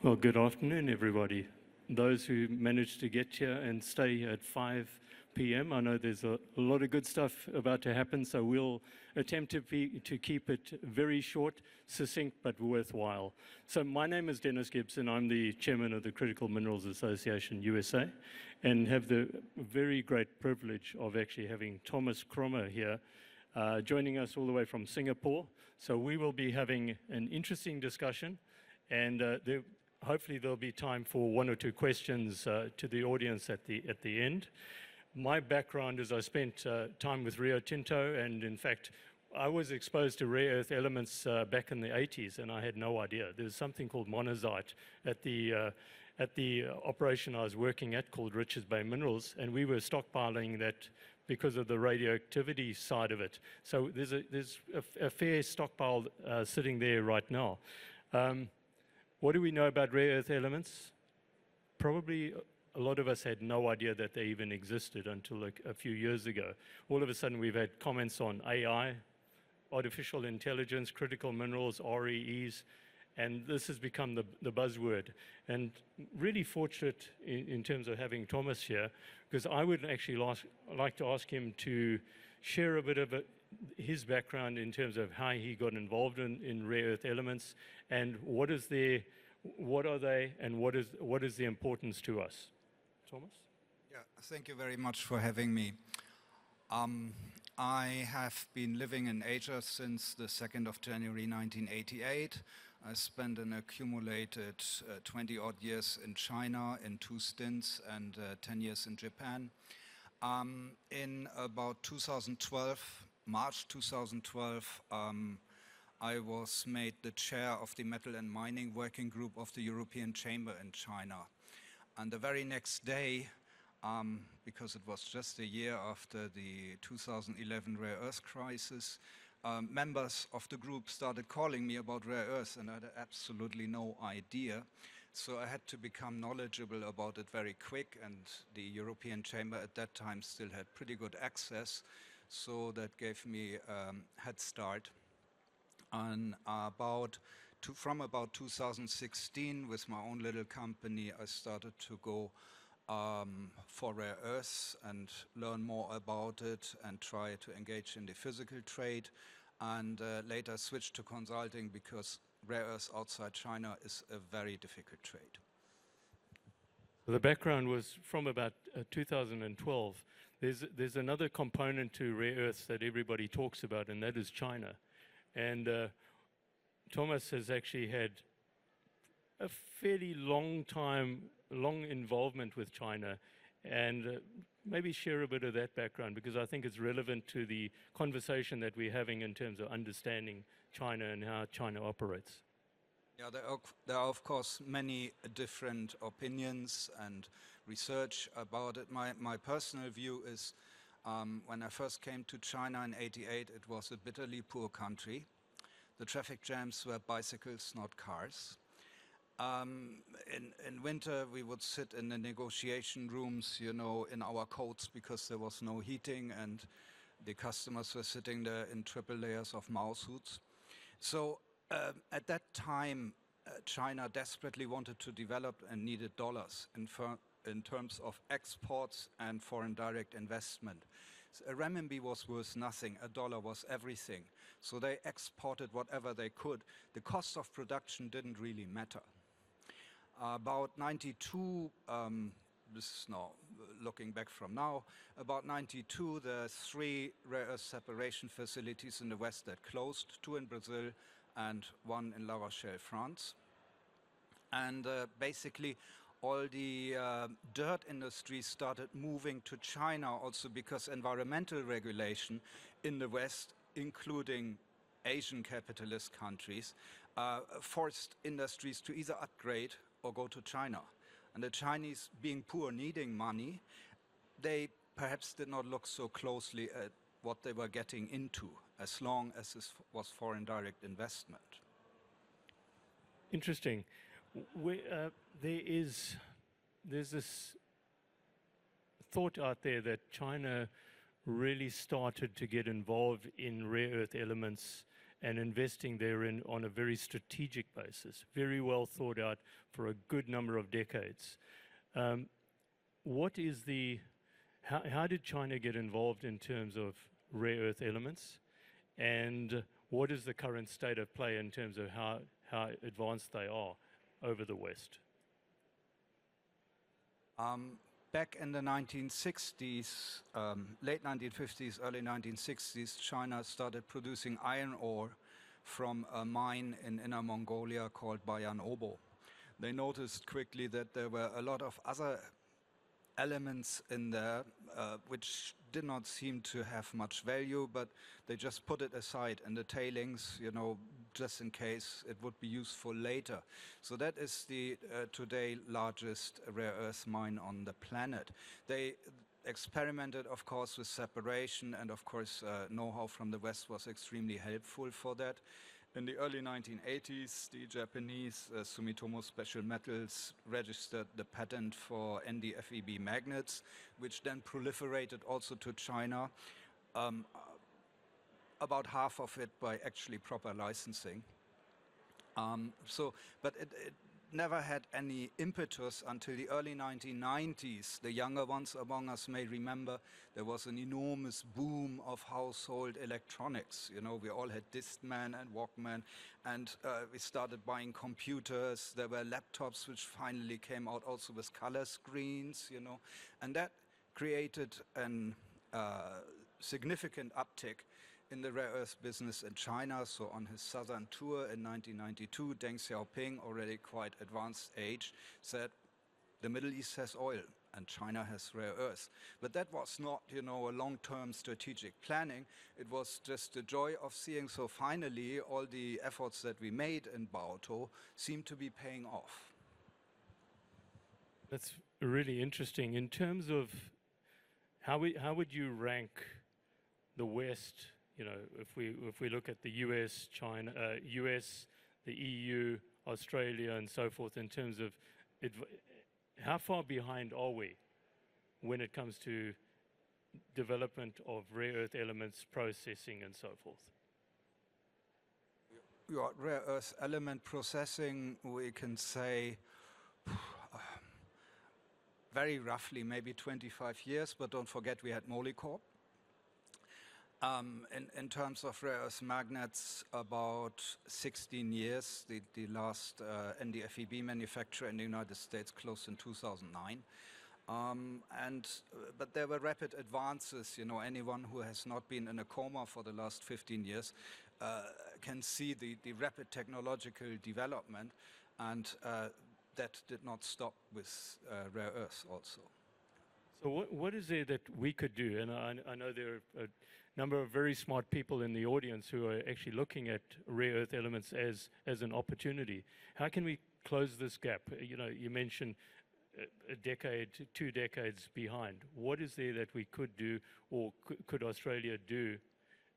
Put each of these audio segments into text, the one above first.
Well, good afternoon, everybody. Those who managed to get here and stay at 5 p.m., I know there's a lot of good stuff about to happen, so we'll attempt to keep it very short, succinct, but worthwhile. So my name is Dennis Gibson. I'm the chairman of the Critical Minerals Association USA, and have the very great privilege of actually having Thomas Kruemmer here, joining us all the way from Singapore. So we will be having an interesting discussion, and hopefully there'll be time for one or two questions to the audience at the end. My background is I spent time with Rio Tinto, and in fact, I was exposed to rare earth elements back in the 80s, and I had no idea. There's something called monazite at the operation I was working at called Richards Bay Minerals, and we were stockpiling that because of the radioactivity side of it. So there's a fair stockpile sitting there right now. What do we know about rare earth elements? Probably a lot of us had no idea that they even existed until a few years ago. All of a sudden we've had comments on AI, artificial intelligence, critical minerals, REEs, and this has become the buzzword. And really fortunate in terms of having Thomas here, because I would actually like to ask him to share a bit of his background in terms of how he got involved in rare earth elements, and what are they, and what is the importance to us. Thomas? Yeah, thank you very much for having me. I have been living in Asia since the 2nd of January 1988. I spent an accumulated 20-odd years in China in 2 stints and 10 years in Japan. In about 2012, March 2012, I was made the chair of the Metal and Mining Working Group of the European Chamber in China. And the very next day, because it was just a year after the 2011 rare earth crisis, members of the group started calling me about rare earths, and I had absolutely no idea. So I had to become knowledgeable about it very quick, and the European Chamber at that time still had pretty good access. So that gave me a head start. And from about 2016, with my own little company, I started to go for rare earths and learn more about it and try to engage in the physical trade, and later switched to consulting because rare earths outside China is a very difficult trade. The background was from about 2012. There's another component to rare earths that everybody talks about, and that is China. And Thomas has actually had a fairly long involvement with China, and maybe share a bit of that background, because I think it's relevant to the conversation that we're having in terms of understanding China and how China operates. Yeah, there are of course many different opinions and research about it. My personal view is when I first came to China in '88, it was a bitterly poor country. The traffic jams were bicycles, not cars. In winter, we would sit in the negotiation rooms, you know, in our coats because there was no heating, and the customers were sitting there in triple layers of mouse hoods. So at that time, China desperately wanted to develop and needed dollars in terms of exports and foreign direct investment. So a renminbi was worth nothing, a dollar was everything. So they exported whatever they could. The cost of production didn't really matter. About 92, this is now looking back from now, about 92, there are 3 rare earth separation facilities in the West that closed, 2 in Brazil and 1 in La Rochelle, France. And basically all the dirt industry started moving to China also because environmental regulation in the West, including Asian capitalist countries, forced industries to either upgrade or go to China. And the Chinese, being poor, needing money, they perhaps did not look so closely at what they were getting into, as long as this was foreign direct investment. Interesting. There's this thought out there that China really started to get involved in rare earth elements and investing therein on a very strategic basis, very well thought out for a good number of decades. What is how did China get involved in terms of rare earth elements? And what is the current state of play in terms of how advanced they are over the West? Back in the 1960s, late 1950s, early 1960s, China started producing iron ore from a mine in Inner Mongolia called Bayan Obo. They noticed quickly that there were a lot of other elements in there which did not seem to have much value, but they just put it aside in the tailings, you know, just in case it would be useful later. So that is the today largest rare earth mine on the planet. They experimented, of course, with separation, and of course know-how from the West was extremely helpful for that. In the early 1980s, the Japanese Sumitomo Special Metals registered the patent for NdFeB magnets, which then proliferated also to China, about half of it by actually proper licensing. But it never had any impetus until the early 1990s. The younger ones among us may remember there was an enormous boom of household electronics. You know, we all had Discman and Walkman, and we started buying computers. There were laptops which finally came out also with color screens, you know, and that created a significant uptick in the rare earth business in China. So on his southern tour in 1992, Deng Xiaoping, already quite advanced age, said the Middle East has oil and China has rare earth. But that was not, you know, a long-term strategic planning. It was just the joy of seeing, so finally all the efforts that we made in Baotou seem to be paying off. That's really interesting. In terms of how would you rank the West? You know, if we look at the US, China, US, the EU, Australia, and so forth, in terms of how far behind are we when it comes to development of rare earth elements, processing, and so forth? Your rare earth element processing, we can say very roughly maybe 25 years, but don't forget we had Molycorp. In terms of rare earth magnets, about 16 years. The last NdFeB manufacturer in the United States closed in 2009. But there were rapid advances. You know, anyone who has not been in a coma for the last 15 years can see the rapid technological development, and that did not stop with rare earths also. So what is there that we could do? And I know there are a number of very smart people in the audience who are actually looking at rare earth elements as an opportunity. How can we close this gap? You know, you mentioned a decade, 2 decades behind. What is there that we could do, or could Australia do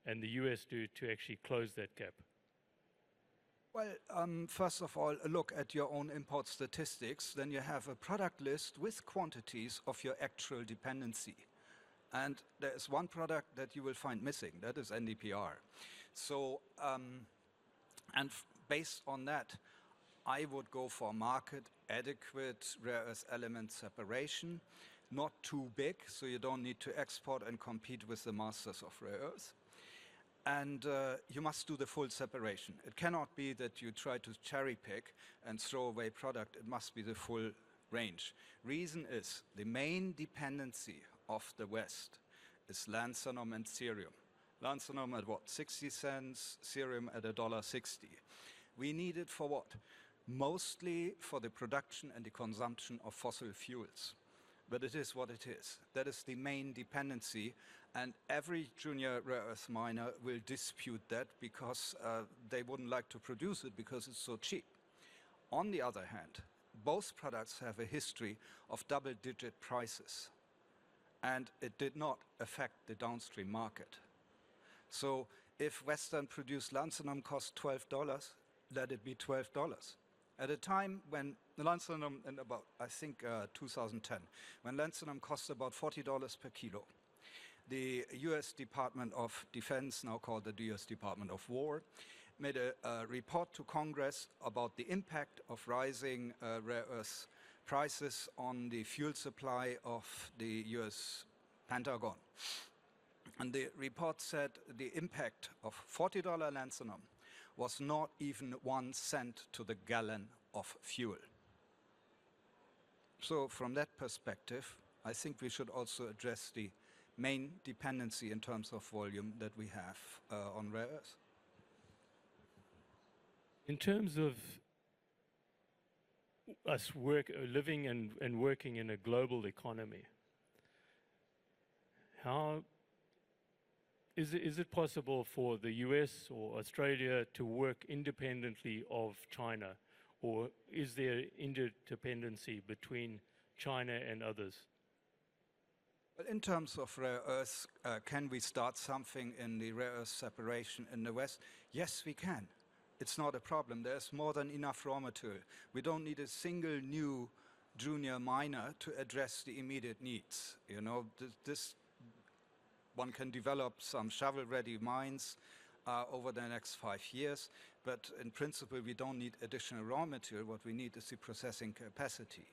and the US do to actually close that gap? Well, first of all, look at your own import statistics. Then you have a product list with quantities of your actual dependency. And there is one product that you will find missing. That is NdPr. So, based on that, I would go for market adequate rare earth element separation, not too big, so you don't need to export and compete with the masters of rare earth. And you must do the full separation. It cannot be that you try to cherry pick and throw away product. It must be the full range. Reason is the main dependency of the West is lanthanum and cerium. Lanthanum at what, 60 cents, cerium at $1.60. We need it for what? Mostly for the production and the consumption of fossil fuels. But it is what it is. That is the main dependency, and every junior rare earth miner will dispute that because they wouldn't like to produce it because it's so cheap. On the other hand, both products have a history of double-digit prices, and it did not affect the downstream market. So if Western produced lanthanum cost $12, let it be $12. At a time when the lanthanum, in about, I think, 2010, when lanthanum cost about $40 per kilo, the US Department of Defense, now called the US Department of War, made a report to Congress about the impact of rising rare earth prices on the fuel supply of the US Pentagon. And the report said the impact of $40 lanthanum was not even 1 cent to the gallon of fuel. So from that perspective, I think we should also address the main dependency in terms of volume that we have on rare earth. In terms of us living and working in a global economy, how is it possible for the US or Australia to work independently of China, or is there interdependency between China and others? Well, in terms of rare earths, can we start something in the rare earth separation in the West? Yes, we can. It's not a problem. There's more than enough raw material. We don't need a single new junior miner to address the immediate needs. You know, one can develop some shovel-ready mines over the next 5 years, but in principle, we don't need additional raw material. What we need is the processing capacity.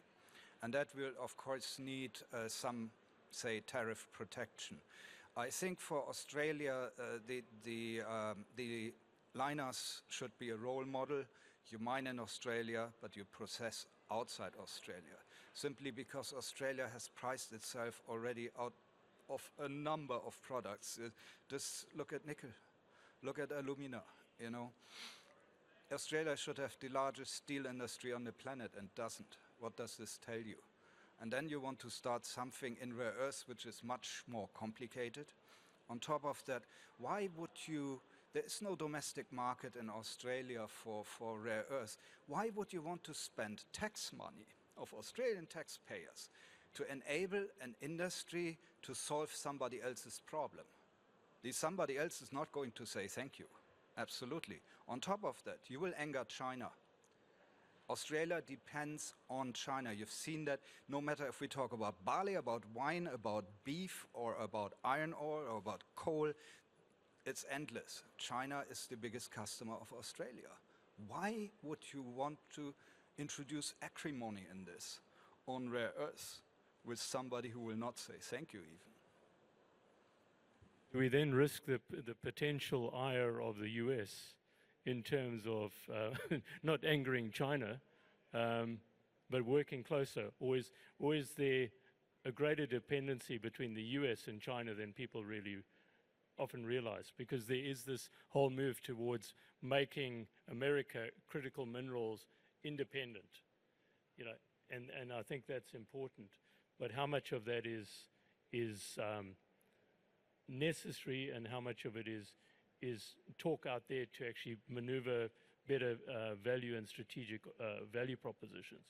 And that will, of course, need some, say, tariff protection. I think for Australia, the liners should be a role model. You mine in Australia, but you process outside Australia, simply because Australia has priced itself already out of a number of products. Just look at nickel, look at alumina, you know. Australia should have the largest steel industry on the planet and doesn't. What does this tell you? And then you want to start something in rare earths, which is much more complicated. On top of that, why would you, there is no domestic market in Australia for rare earths. Why would you want to spend tax money of Australian taxpayers to enable an industry to solve somebody else's problem? The somebody else is not going to say thank you. Absolutely. On top of that, you will anger China. Australia depends on China. You've seen that no matter if we talk about barley, about wine, about beef, or about iron ore, or about coal, it's endless. China is the biggest customer of Australia. Why would you want to introduce acrimony in this on rare earths with somebody who will not say thank you even? Do we then risk the potential ire of the US in terms of not angering China, but working closer? Or is there a greater dependency between the US and China than people really often realize? Because there is this whole move towards making America critical minerals independent, you know, and I think that's important. But how much of that is necessary, and how much of it is talk out there to actually maneuver better value and strategic value propositions?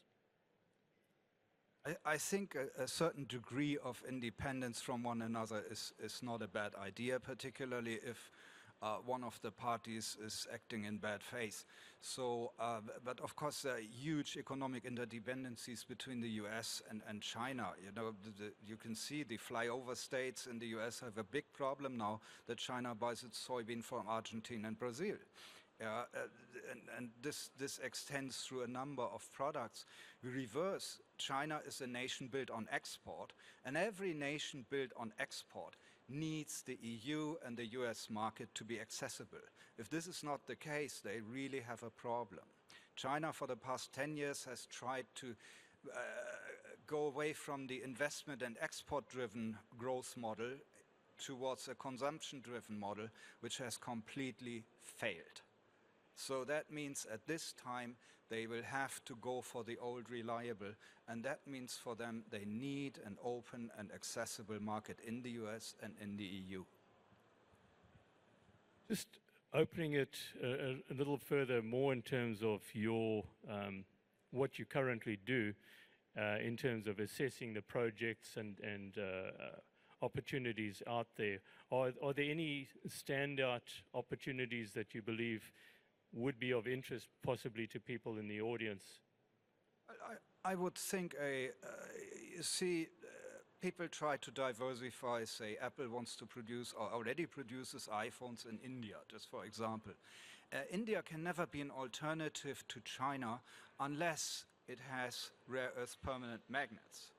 I think a certain degree of independence from one another is not a bad idea, particularly if one of the parties is acting in bad faith. So, but of course, there are huge economic interdependencies between the US and China. You know, you can see the flyover states in the US have a big problem now that China buys its soybean from Argentina and Brazil. And this extends through a number of products. We reverse. China is a nation built on export, and every nation built on export needs the EU and the US market to be accessible. If this is not the case, they really have a problem. China for the past 10 years has tried to go away from the investment and export-driven growth model towards a consumption-driven model, which has completely failed. So that means at this time they will have to go for the old reliable, and that means for them they need an open and accessible market in the US and in the EU. Just opening it a little further more in terms of your what you currently do in terms of assessing the projects and opportunities out there. Are there any standout opportunities that you believe would be of interest possibly to people in the audience? I would think, you see, people try to diversify. Say Apple wants to produce or already produces iPhones in India, just for example. India can never be an alternative to China unless it has rare earth permanent magnets.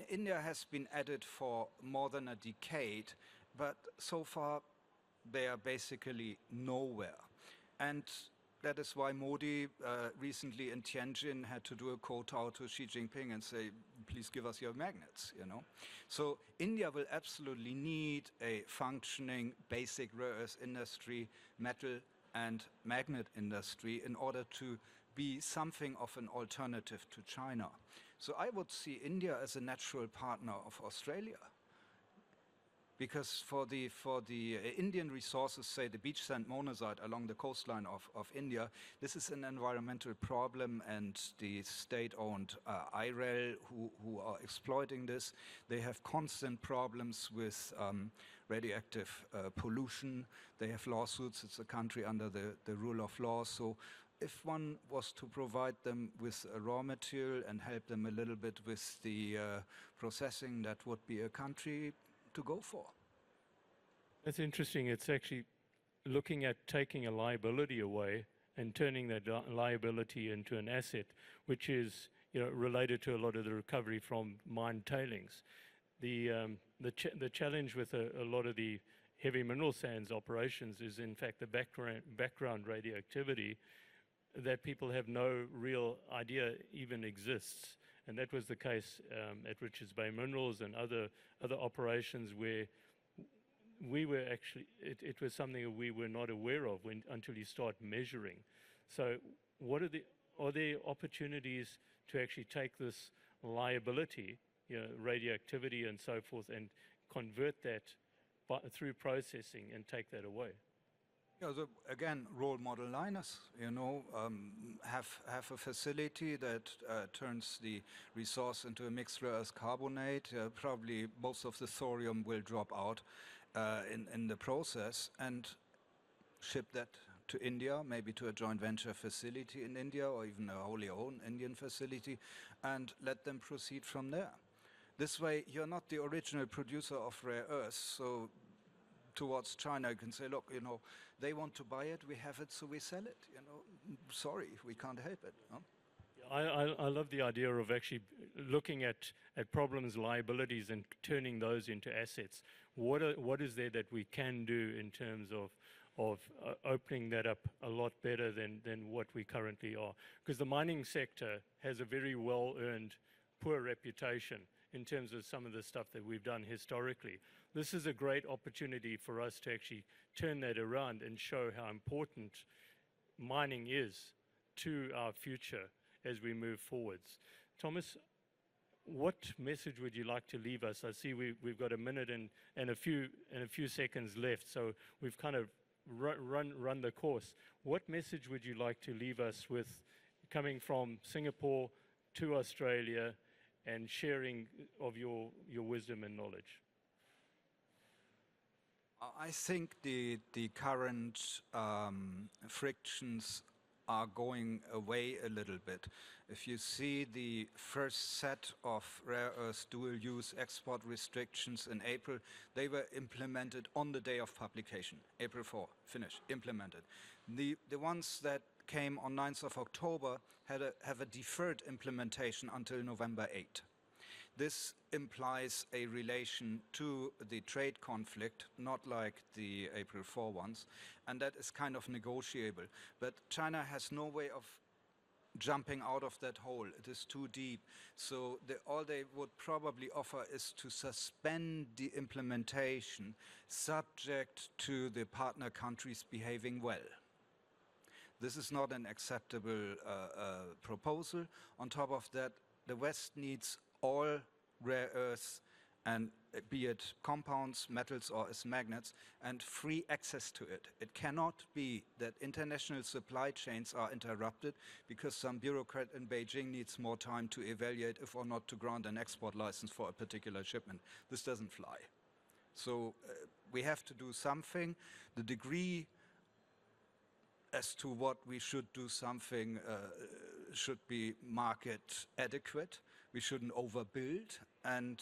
India has been at it for more than a decade, but so far they are basically nowhere. And that is why Modi recently in Tianjin had to do a kowtow to Xi Jinping and say, please give us your magnets, you know. So India will absolutely need a functioning basic rare earth industry, metal and magnet industry in order to be something of an alternative to China. So I would see India as a natural partner of Australia. Because for the Indian resources, say the beach sand monazite along the coastline of India, this is an environmental problem, and the state-owned IREL who are exploiting this, they have constant problems with radioactive pollution. They have lawsuits. It's a country under the rule of law. So if one was to provide them with a raw material and help them a little bit with the processing, that would be a country to go for. That's interesting. It's actually looking at taking a liability away and turning that liability into an asset, which is related to a lot of the recovery from mine tailings. The challenge with a lot of the heavy mineral sands operations is in fact the background radioactivity that people have no real idea even exists. And that was the case at Richards Bay Minerals and other operations where we were actually, it was something that we were not aware of until you start measuring. So are there opportunities to actually take this liability, radioactivity and so forth, and convert that through processing and take that away? Yeah, so again, role model liners, have a facility that turns the resource into a mixed rare earth carbonate. Probably most of the thorium will drop out in the process, and ship that to India, maybe to a joint venture facility in India or even a wholly owned Indian facility, and let them proceed from there. This way, you're not the original producer of rare earths, so towards China, you can say, look, they want to buy it, we have it, so we sell it. Sorry, we can't help it. Huh? I love the idea of actually looking at problems, liabilities, and turning those into assets. What is there that we can do in terms of opening that up a lot better than what we currently are? Because the mining sector has a very well-earned poor reputation in terms of some of the stuff that we've done historically. This is a great opportunity for us to actually turn that around and show how important mining is to our future as we move forwards. Thomas, what message would you like to leave us? I see we've got a minute and a few seconds left, so we've kind of run the course. What message would you like to leave us with, coming from Singapore to Australia and sharing of your wisdom and knowledge? I think the current frictions are going away a little bit. If you see the first set of rare earth dual-use export restrictions in April, they were implemented on the day of publication, April 4, finished, implemented. The ones that came on 9th of October have a deferred implementation until November 8. This implies a relation to the trade conflict, not like the April 4 ones, and that is kind of negotiable. But China has no way of jumping out of that hole. It is too deep. So all they would probably offer is to suspend the implementation subject to the partner countries behaving well. This is not an acceptable proposal. On top of that, the West needs all rare earths, and be it compounds, metals, or as magnets, and free access to it. It cannot be that international supply chains are interrupted because some bureaucrat in Beijing needs more time to evaluate if or not to grant an export license for a particular shipment. This doesn't fly. So we have to do something. The degree as to what we should do something should be market adequate. We shouldn't overbuild, and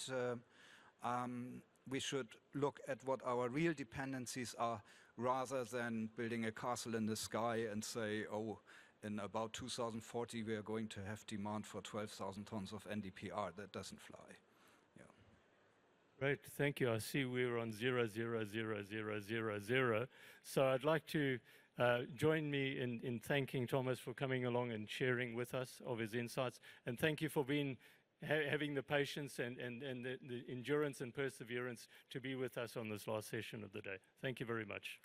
We should look at what our real dependencies are rather than building a castle in the sky and say, oh, in about 2040 we are going to have demand for 12,000 tons of NdPr. That doesn't fly. Yeah. Great, thank you. I see we're on 0.00000. So I'd like to join me in thanking Thomas for coming along and sharing with us of his insights. And thank you for having the patience and the endurance and perseverance to be with us on this last session of the day. Thank you very much.